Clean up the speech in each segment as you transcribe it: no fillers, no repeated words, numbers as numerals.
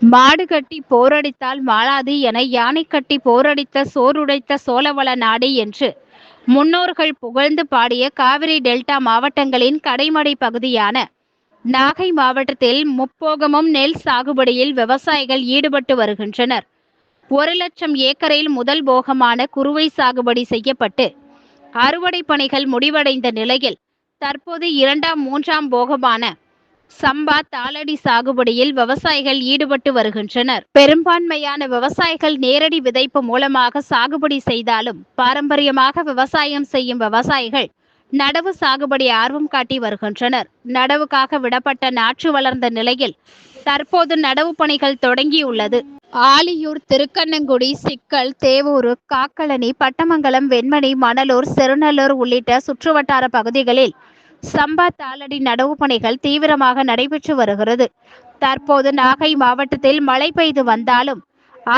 மாடு கட்டி போரடித்தால் மாளாது என யானை கட்டி போரடித்த சோறுடைத்த சோழவள நாடு என்று முன்னோர்கள் புகழ்ந்து பாடிய காவிரி டெல்டா மாவட்டங்களின் கடைமடை பகுதியான நாகை மாவட்டத்தில் முப்போகமும் நெல் சாகுபடியில் விவசாயிகள் ஈடுபட்டு வருகின்றனர். 1,00,000 ஏக்கரில் முதல் போகமான குறுவை சாகுபடி செய்யப்பட்டு அறுவடை பணிகள் முடிவடைந்த நிலையில் தற்போது இரண்டாம் மூன்றாம் போகமான சம்பா தாளடி சாகுபடியில் விவசாயிகள் ஈடுபட்டு வருகின்றனர். பெரும்பான்மையான விவசாயிகள் நேரடி விதைப்பு மூலமாக சாகுபடி செய்தாலும் பாரம்பரியமாக விவசாயம் செய்யும் விவசாயிகள் நடவு சாகுபடி ஆர்வம் காட்டி வருகின்றனர். நடவுக்காக விடப்பட்ட நாற்று வளர்ந்த நிலையில் தற்போது நடவு பணிகள் தொடங்கியுள்ளது. ஆலியூர், திருக்கண்ணங்குடி, சிக்கல், தேவூர், காக்கலனி, பட்டமங்கலம், வெண்மணி, மணலூர், செருநல்லூர் உள்ளிட்ட சுற்றுவட்டார பகுதிகளில் சம்பா தாளடி நடவு பணிகள் தீவிரமாக நடைபெற்று வருகிறது. தற்போது நாகை மாவட்டத்தில் மழை பெய்து வந்தாலும்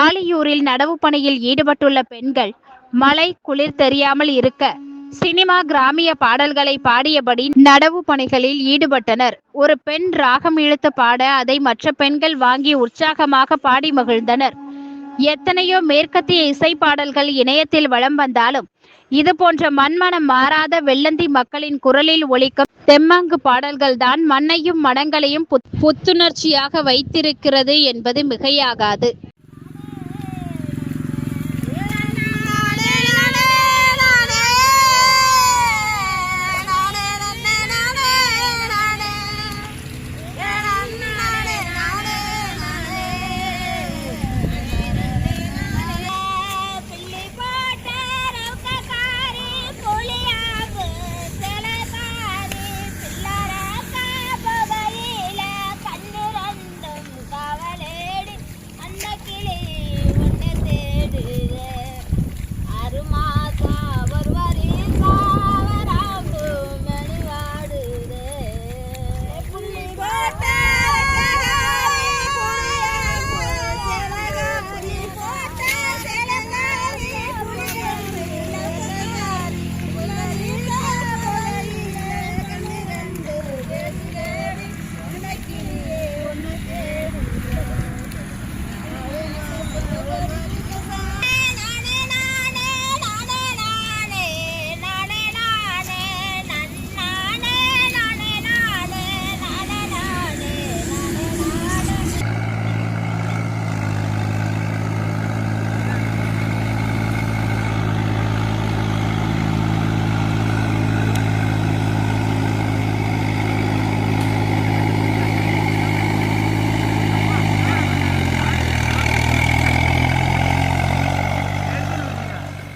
ஆலியூரில் நடவு பணியில் ஈடுபட்டுள்ள பெண்கள் மழை குளிர் தெரியாமல் இருக்க சினிமா கிராமிய பாடல்களை பாடியபடி நடவு பணிகளில் ஈடுபட்டனர். ஒரு பெண் ராகம் இழுத்து பாட அதை மற்ற பெண்கள் வாங்கி உற்சாகமாக பாடி மகிழ்ந்தனர். எத்தனையோ மேற்கத்திய இசை பாடல்கள் இணையத்தில் வலம் வந்தாலும் இது போன்ற மண்மனம் மாறாத வெள்ளந்தி மக்களின் குரலில் ஒலிக்கும் தெம்மாங்கு பாடல்கள் தான் மண்ணையும் மனங்களையும் புத்துணர்ச்சியாக வைத்திருக்கிறது என்பது மிகையாகாது.